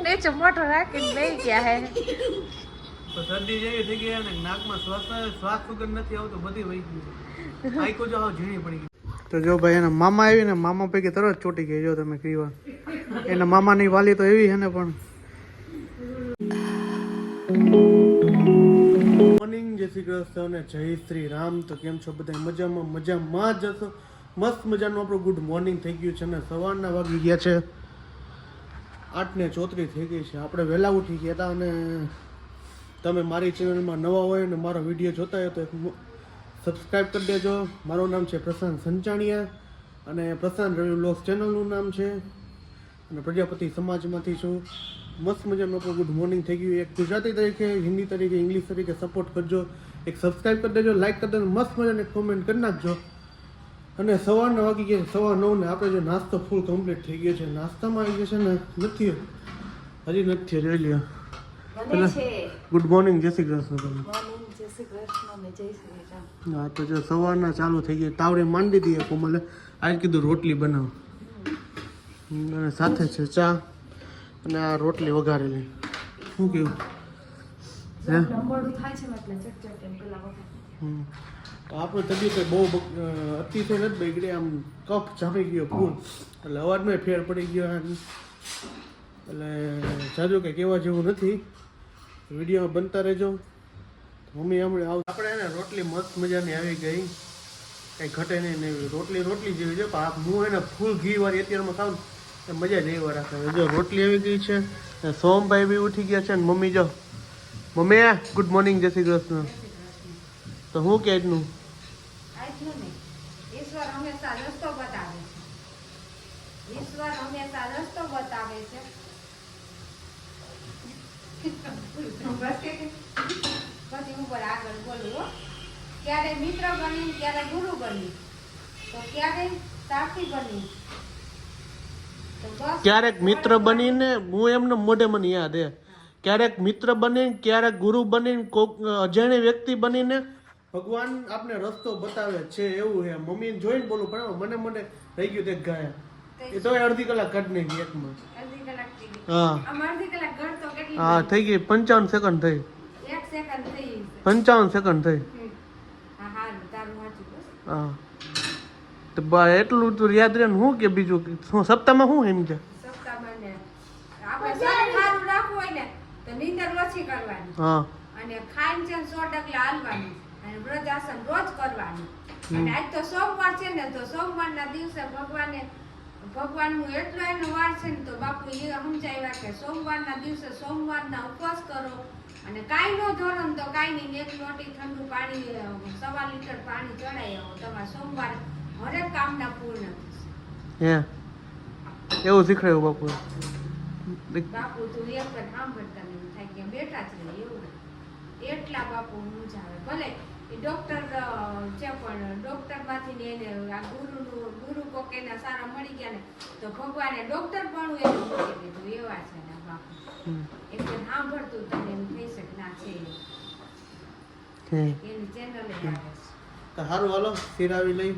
નીચે મોટો રાખીને બે ગયા હે શરદી જેવી થઈ ગઈ અને નાકમાં શ્વાસ વગર નથી આવતો, બધી વહી ગયું. આઈકો જો હાવ ઝીણી પડી ગઈ. તો જો ભાઈ એના મામા આવી ને મામા પૈકી તરત ચોટી ગઈ. જો તમે કીવા એના મામાની વાલી તો એવી છે ને. પણ મોર્નિંગ, જય શ્રી કૃષ્ણ અને જય શ્રી રામ. તો કેમ છો બધા? મજામાં જ હશો. મસ્ત મજાનું આપણું ગુડ મોર્નિંગ થઈ ગયું છે ને સવારના વાગી ગયા છે 8:34 થઈ ગઈ છે. આપણે વહેલા ઉઠી ગયા હતા અને તમે મારી ચેનલમાં નવા હોય અને મારો વિડીયો જોતા હોય તો સબસ્ક્રાઈબ કરી દેજો. મારું નામ છે પ્રશાંત સંચાણિયા અને પ્રશાંત રવિ વ્લોગ્સ ચેનલનું નામ છે અને પ્રજાપતિ સમાજમાંથી છું. મસ્ત મજાનું આપણું ગુડ મોર્નિંગ થઈ ગયું. એક ગુજરાતી તરીકે, હિન્દી તરીકે, ઇંગ્લિશ તરીકે સપોર્ટ કરજો. એક સબસ્ક્રાઈબ કરી દેજો, લાઈક કરી દેજો, મસ્ત મજાને કોમેન્ટ કરી નાખજો. અને સવારના વાગી ગયા 9:15 ને આપણે જો નાસ્તો ફૂલ કમ્પ્લીટ થઈ ગયો છે. નાસ્તામાં આવી ગયો છે ને નથી હજી નથી જોઈ લ્યો. ગુડ મોર્નિંગ, જય શ્રી કૃષ્ણ. હા તો જો સવારના ચાલુ થઈ ગઈ. તાવડે માંડી દીધી કોમલે. આજ કીધું રોટલી બનાવ અને સાથે છે ચા અને આ રોટલી વઘારેલી. શું કેવું હે? તો આપણી તબિયત બહુ અતિશય નથી બગડી. આમ કફ જામી ગયો ફૂલ એટલે અવાજમાં ફેર પડી ગયો. એટલે જાજુ કંઈ કહેવા જેવું નથી. વિડીયોમાં બનતા રહેજો. મમ્મી હમણાં આપણે એને રોટલી મસ્ત મજાની આવી ગઈ, કંઈ ઘટે નહીં ને એવી રોટલી જેવી છે. પણ હું એને ફૂલ ઘી વાળી અત્યારમાં ખાઉં ને મજા જ એવા રાખે. જો રોટલી આવી ગઈ છે. સોમભાઈ બી ઉઠી ગયા છે ને મમ્મી જો મમ્મી ગુડ મોર્નિંગ, જય શ્રી કૃષ્ણ. તો હું કે એટલું ઈશ્વર હંમેશા રસ્તો બતાવે છે. પછી ઉપર આગળ બોલું. ક્યારે મિત્ર બની, ક્યારે ગુરુ બની, તો ક્યારે સાથી બની. ક્યારેક મિત્ર બનીને હું એમને મોઢે મને યાદ હે, ક્યારેક મિત્ર બની, ક્યારેક ગુરુ બનીને, કોક અજાણી વ્યક્તિ બનીને ભગવાન આપને રસ્તો બતાવે છે. એવું છે. મમ્મીને જોઈને બોલું પણ મને રહી ગયું તે ગાયા એ તો અડધી કલાક કાઢ નાખી એકમાં. હા થઈ ગઈ 55 સેકન્ડ થઈ. 55 સેકન્ડ થઈ. હા તો એટલું તો યાદ રહે ને. શું કે બીજું સપ્તાહમાં શું એમ કે હા અને ખાઈને છે 100 ડગલા હાલવાનું અને વ્રજાસન રોજ કરવાનું. અને આજ તો સોમવાર છે ને, તો સોમવારના દિવસે ભગવાનનું એટલો એનો વાર છે ને, તો બાપુ એ સમજાવ્યા કે સોમવારના દિવસે સોમવારના ઉપવાસ કરો અને કાંઈ ન ધરો ને તો કાંઈ નહીં, 1 લોટી ઠંડુ પાણી 1.25 લીટર પાણી ચડાવી આવો. તમારા સોમવાર હરેક કામના પૂર્ણ થશે. એવું શીખવાડ્યું બાપુ. બાપુ તું એક જ સાંભળતા નહીં થાય કે બેઠા જ રહે એવું એટલા બાપુ મજા આવે. ભલે એ ડોક્ટર છે પણ ડોક્ટર માંથી એને આ ગુરુ કોક એના સારા મળી ગયા ને તો ભગવાને ડોક્ટર પણ એને મૂકી દીધું. એવા છે ને બાપુ. એટલે સાંભળતું તને એમ થઈ શકે ના છે એની ચેનલ આવે છે. સારું હાલો સિરાવી લઈ.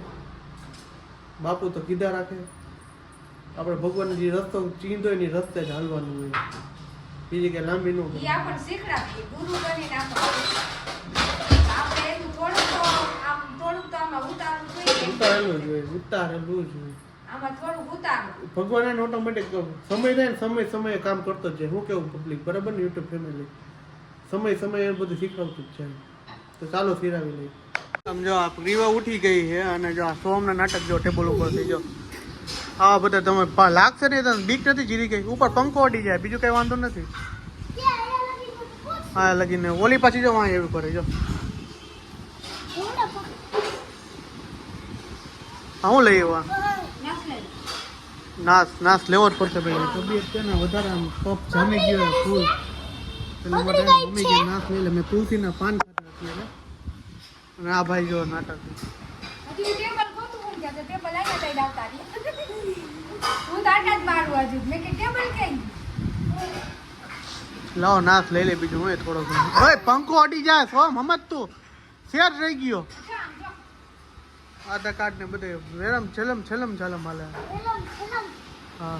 બાપુ તો કીધા રાખે. આપણે ભગવાન જે રસ્તો ચીંધો એની રસ્તે જ હાલવાનું હોય. બીજી કે લાંબી નો આપણને શીખડાવી ગુરુ બનીને આપણે એનું થોડુંક તો આમાં ઉતારવું જોઈએ. ઉતારેલું જોઈએ. આમાં થોડુંક ઉતારવું. ભગવાન એને ઓટોમેટિક સમય થાય ને સમયે કામ કરતો જ છે. હું કેવું પબ્લિક બરાબર ને યુટ્યુબ ફેમિલી સમય એ બધું શીખવતું જ છે. તો ચાલો ફેરાવી લઈ. આમ જો આ રીવા ઉઠી ગઈ છે અને જો આ સોમના નાટક જો ટેબલ ઉપર થઈ જો હા બધા તમે લાગશે ને તમે બીક નથી જીરી ગઈ. ઉપર પંખો અડી જાય બીજું કઈ વાંધો નથી. હા લગીને ઓલી પાછી જો વાં એવું કરે જો. હા હું લઈ આવ્યા નાશ લેવો જ પડશે ભાઈ. તબિયત છે ને વધારે આમ કફ જામી ગયો ફૂલ એટલે માટે મમ્મી કે નાશ લઈ લે. મેં તુલસીના પાન ખાતા અત્યારે અને આ ભાઈ જો નાટક લાવો નાશ લઈ લે. બીજું હું થોડો પંખો અડી જાય સોમ હમત તું શેર રહી ગયો. આધાર કાર્ડ ને બધે વેરમ છેલમ હાલે. હા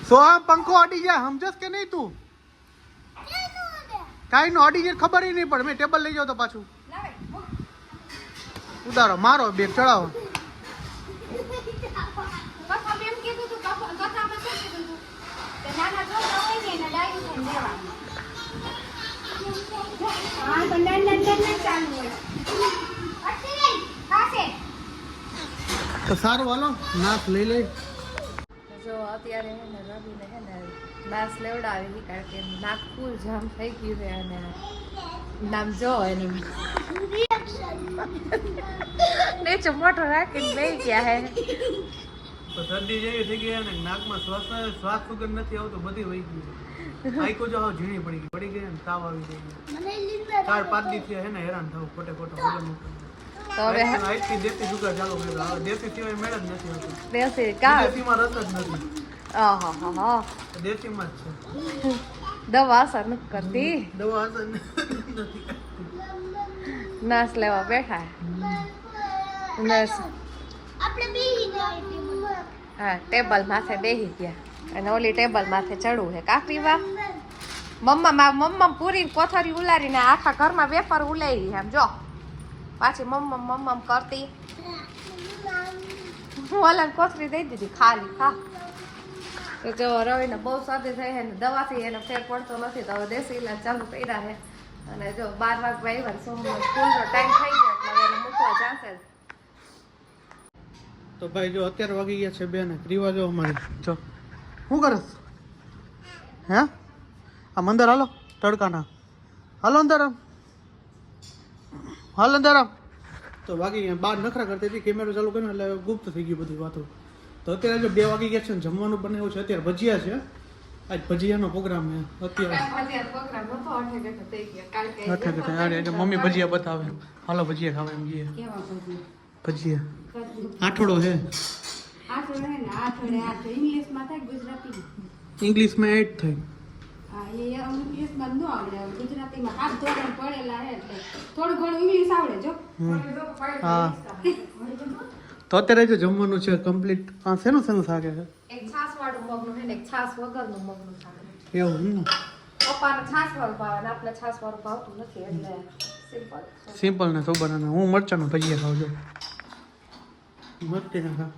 સોહમ પંખો અડી જાય સમજસ કે નહીં તું કાઈ નો અડી જાય ખબર નહીં પડે મેં ટેબલ લઈ જાવ તો પાછું ઉતારો મારો બેગ ચડાવો તો સારું હાલો નાશ લઈ લઈ જો અત્યારે હે ને રવિને હે ને નાશ લેવડાવી કારણ કે નાક ફૂલ જામ થઈ ગયું છે અને નામ જો એનું નીચે મોટો રાખીને બેસી ગયા હે તો શરદી જેવી થઈ ગઈ અને નાકમાં શ્વાસ વગર નથી આવતો બધી વહી ગયું આઈકો જો હાવ ઝીણી પડી ગઈ ને તાવ આવી ગઈ 4-5 દિવસ હે ને હેરાન થવું ખોટે ખોટો તો હવે આઈથી દેશી સુગર ચાલુ કર્યો હવે દેશી સિવાય મેળ જ નથી આવતો દેશી કા દેશીમાં રસ જ નથી આહા દેશીમાં જ છે દવા અસર નથી કરતી દવા અસર નથી નાશ લેવા બેઠા નર્સ હા ટેબલ માથે બેસી ગયા અને ઓલી ટેબલ માથે ચડવું છે કા પીવા મમ્મા પૂરી કોથળી ઉલારીને આખા ઘરમાં વેફર ઉલારી એમ જો પાછી મમ્મા કરતી હું ઓલાને કોથળી દઈ દીધી ખાલી ખા તો જો રવિને બહુ શરદી થઈ છે ને દવાથી એને ફેર પડતો નથી તો હવે દેશી ઇલાજ ચાલુ કર્યા છે અને જો 12 વાગે આવ્યા સોમવાર સ્કૂલનો ટાઈમ થઈ ગયો એટલે હવે એને મૂકવા જશે તો ભાઈ જો અત્યારે વાગી ગયા છે 2 ને રીવા જો અમારી જો શું કરસ હે આ મંદર હાલો તડકાના હાલો અંદર હાલ અંદર તો વાગી ગયા 12 નખરા કરતી હતી કેમેરો ચાલુ કર્યો એટલે ગુપ્ત થઈ ગયું બધી વાતો તો અત્યારે જો 2 વાગી ગયા છે ને જમવાનું બનાવ્યું છે અત્યારે ભજીયા છે આજ ભજીયાનો પ્રોગ્રામ છે અત્યારે મમ્મી ભજીયા બતાવે હાલો ભજીયા ખાવા એમ ગઈએ ભજીયા આઠડો છે ઇંગ્લિશમાં 8 થઈ હા તો અત્યારે જો જમવાનું છે કમ્પ્લીટ હા શેનું શાક છે એક છાસ વાળું મગનું છે ને એક છાસ વગરનું મગનું શાક એવું ને પપ્પાને છાસ વાળું ભાવે ને આપણે છાસ વાળું ભાવતું નથી એટલે સિમ્પલ ને સોબર અને હું મરચાંનો ભજીયા ખાઉં છું મસ્તી ના ખા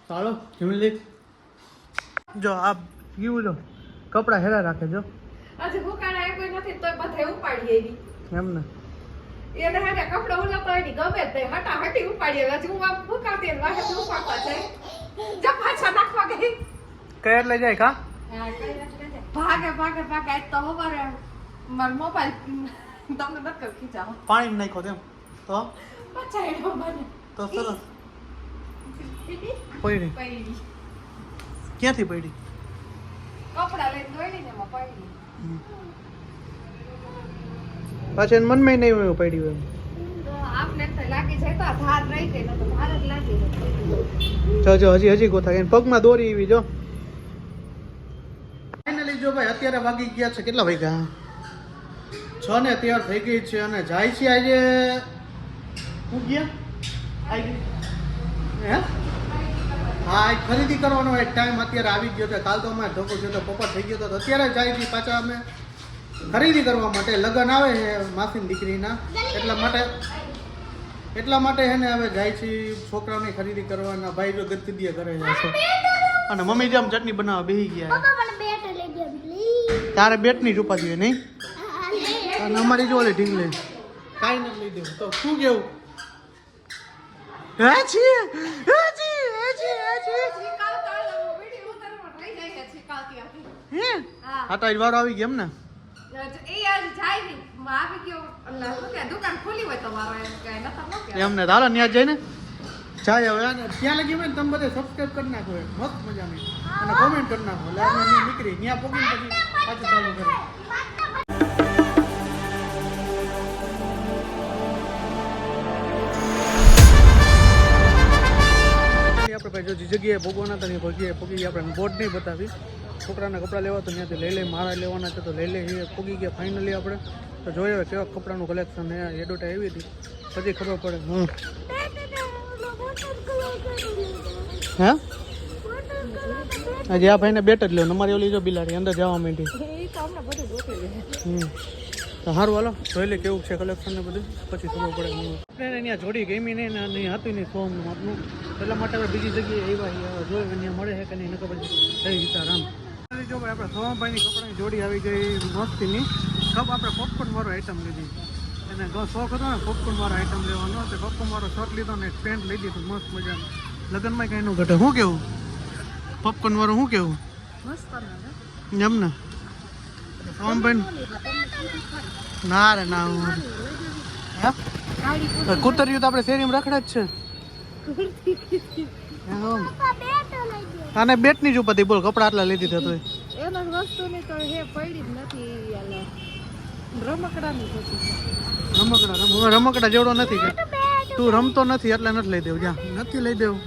ચાલો જમી લે જો આ ગયું જો કપડા હેરા રાખે જો હજી ભૂકાણા એ કોઈ નથી તોય બધે ઉપાડી એવી એમ ને એને હાડે કપડા ઉલાતો એની ગમે તે હટાહટી ઉપાડી હજી હું આમ ભૂકાતી ને વાહે ઉપાડવા જાય જા પાછા નાખવા ગઈ કઈ લઈ જાય કા ભાગે આજ તો હવારે મારો મોબાઈલ તમને નથી ખીચાવો પાણી નાખ્યો તેમ તો પચાડ્યો મને તો સરસ પડી ક્યાંથી પડી કપડા લઈને દોડી ને એમાં પડી પાછળ એને મનમાં નહીં હોય પડી હોય તો આપને તો લાગી જાય તો ધાર રહી ગઈ તો ધાર જ લાગી જો હજી ગોથા એને પગમાં દોરી એવી જો ફાઇનલી જો ભાઈ અત્યારે વાગી ગયા છે કેટલા વાગ્યા 6 ને તૈયાર થઈ ગઈ છે અને જાય છે આજે હું ગયા હે હા આજ ખરીદી કરવાનો એક ટાઈમ અત્યારે આવી ગયો છે કાલ તો અમારે ધોકો છે તો પપ્પા થઈ ગયો તો અત્યારે જાય છે પાછા અમે ખરીદી કરવા માટે લગ્ન આવે છે માસીની દીકરીના એટલા માટે હે ને હવે જાય છે છોકરાઓની ખરીદી કરવાના ભાઈ જો ગતિદીએ કરે છે અને મમ્મી જેમ ચટણી બનાવવા બેસી ગયા તારે બેટની રૂપા જોઈએ નહીં અને અમારી જો ઓલી ઢીંગલી કાંઈ નથી લઈ દેવું તો શું કેવું હા તો વારો આવી ગયો એમ ને એમને હાલો ત્યાં જઈને જાય હવે ત્યાં લગી હોય ને તમે બધે સબસ્ક્રાઈબ કરી નાખો મસ્ત મજાની અને કોમેન્ટ કરી નાખો એટલે અમે નીકળી ત્યાં પોગી પછી પાછું ચાલુ કરી આપણે ભાઈ જો જગ્યાએ ભોગવાના હતા જગ્યાએ પોગી આપણે બોર્ડ નહીં બતાવી છોકરાના કપડાં લેવા તો ત્યાંથી લઈ લે મારા લેવાના છે તો લઈ લે એ પોગી ગયા ફાઇનલી આપણે તો જોઈએ કેવા કપડાનું કલેક્શન એડવર્ટાઈઝ આવી હતી પછી ખબર પડે હે આજે આ ભાઈને બેટ જ લ્યો અમારી ઓલી જો બિલાડી અંદર જવા માંડી એ તો હમણાં બધું ગોતી લે. તો સારું હાલો જોઈ લે કેવું છે કલેક્શન ને બધું પછી ખબર પડે હું આપણે અહીંયા જોડી ગમી નહીં ને નહીં હતું નહીં સોમનું આપનું એટલા માટે આપણે બીજી જગ્યાએ આવ્યા જોઈએ અહીંયા મળે છે કે નહીં નકર પછી થઈ સીતારામ જો ભાઈ આપણે સોમાભાઈની કપડાની જોડી આવી ગઈ મસ્તીની કપ આપણે પોપકોર્ન વાળો આઈટમ લીધી અને શોખ હતો ને પોપકોર્ન વાળો આઈટમ લેવાનો તો પોપકોર્ન વાળો શર્ટ લીધો ને એક પેન્ટ લઈ દીધું મસ્ત મજાનું લગ્નમાં કંઈ નું ઘટે શું કેવું પોપકોર્ન વાળું શું કેવું મસ્ત એમ ને સોમભાઈ ના રે ના કૂતર્યું તો આપણે શેરીમાં રખડે જ છે આને બેટ ની જ ઉપાધી બોલ કપડા આટલા લઈ દીધા તો એમાં વસ્તુની તો હે પડી જ નથી આલા રમકડાની પછી રમકડા જેવડો નથી કે તું રમતો નથી એટલે નથી લઈ દેવું જા નથી લઈ દેવું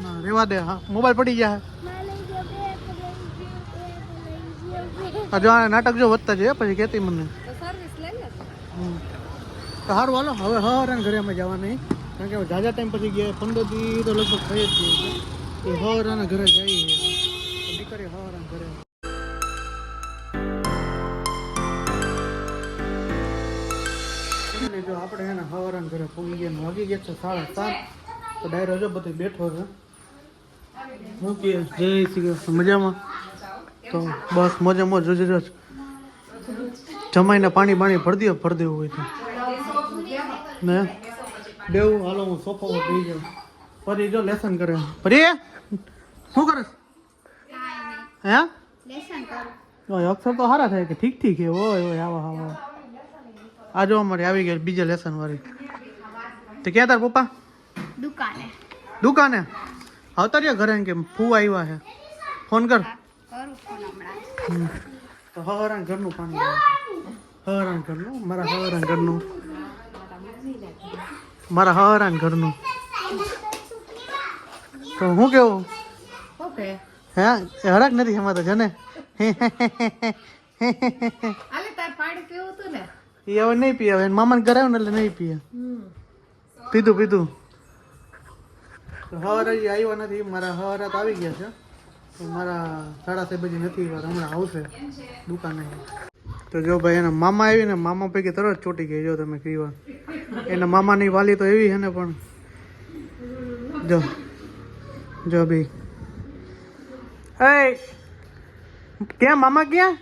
ના રેવા દે હા મોબાઈલ પડી જાય જો આ નાટક જો વધતા છે પછી કહેતી મને તો સર્વિસ લઈ લે તો સારું હાલો હવે હવારાને ઘરે અમે જવા નહીં કારણ કે જાજા ટાઈમ પછી ગયા 15 દી તો લગભગ થઈ જ ગયું એ હવારાના ઘરે જઈએ દીકરી હવારાના ઘરે જો આપણે એને હવારાના ઘરે પૂગી ગયા વાગી ગયા છે 7:30 તો ડાયરો જો બધી બેઠો છે હું કે જય શ્રી કૃષ્ણ મજામાં તો બસ મજા મોજ રોજ રોજ જમાઈને પાણી ભરી દેવું હોય તો ને દેવું હાલો હું સોફા પર બેસી જાઉં પરી જો લેસન કરે પરી શું કરે હે અક્ષર તો સારા થાય કે ઠીક હે ઓય આવા આ જો અમારે આવી ગયા બીજા લેસન વાળી તો ક્યાં તાર પપ્પા દુકાને આવતા રહ્યા ઘરે કે ફૂ આવ્યા છે ફોન કર તો હવારાન ઘરનું પાણી હવારાન ઘરનું મારા હવારાન ઘરનું તો હું કેવું ઓકે હે હરક નથી એમાં તો જને આલે તાર પાણી પીવું તું ને એ હવે નહીં પીએ હવે મામાને ઘરે આવ્યું ને એટલે નહીં પીએ પીધું હવારે આવ્યા નથી મારા હવારાત આવી ગયા છે તો મારા 7:30 બજે નથી હમણાં આવશે દુકાને તો જો ભાઈ એના મામા આવી ને મામા પૈકી તરત ચોટી ગઈ જો તમે કીવા એના મામાની વાલી તો એવી છે ને પણ જો ભાઈ એ ક્યાં મામા ક્યાં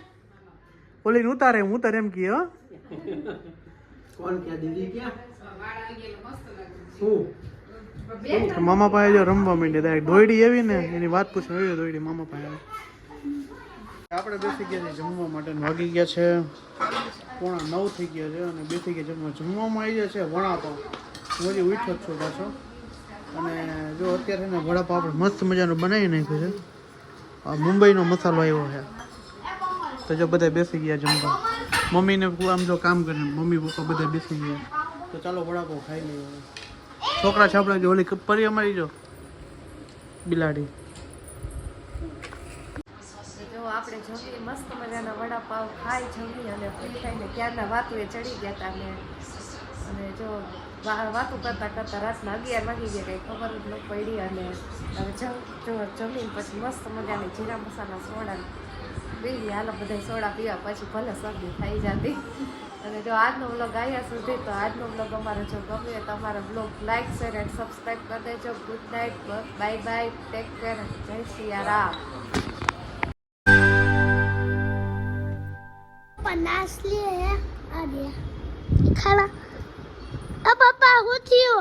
ઓલી ઉતારે એમ કી હો કોણ ક્યાં દીદી ક્યાં મામા પાસે જો રમવા માંડ્યા દોયડી એવી ને એની વાત પૂછવા એવી દોયડી મામા પાસે આપણે બેસી ગયા છે જમવા માટે વાગી ગયા છે 8:45 થઈ ગયા છે અને બેસી ગયા જમવામાં આવી ગયા છે વડાપાવ હું હજી ઉઠ્યો જ છું પાછો અને જો અત્યારે ને વડાપાવ આપણે મસ્ત મજાનો બનાવી નાખ્યો છે આ મુંબઈનો મસાલો આવ્યો છે તો જો બધા બેસી ગયા જમવા મમ્મીને આમ જો કામ કરે મમ્મી પપ્પા બધા બેસી ગયા તો ચાલો વડાપાવ ખાઈ લઈએ છોકરા છાપડા જો ઓલી પરી અમારી જો બિલાડી આપણે જમી મસ્ત મજાના વડાપાવ ખાઈ જમી અને ફ્રી થઈને ક્યારના વાતુએ ચડી ગયા હતા અને જો વાતો કરતાં રાતના 11 વાગી ગયા કંઈ ખબર જ ન પડી અને હવે જમીને પછી મસ્ત મજાની જીરા મસાલા સોડા પીવી હાલો બધા સોડા પીવા પછી ભલે શરદી થઈ જતી અને જો આજનો વ્લોગ આવ્યા સુધી તો આજનો વ્લોગ અમારો જો ગમે તો અમારો vlog like share and subscribe કરી દેજો good night bye bye take care જય સિયારામ नाच लिए है आ गया खाना अब पापा हो थियो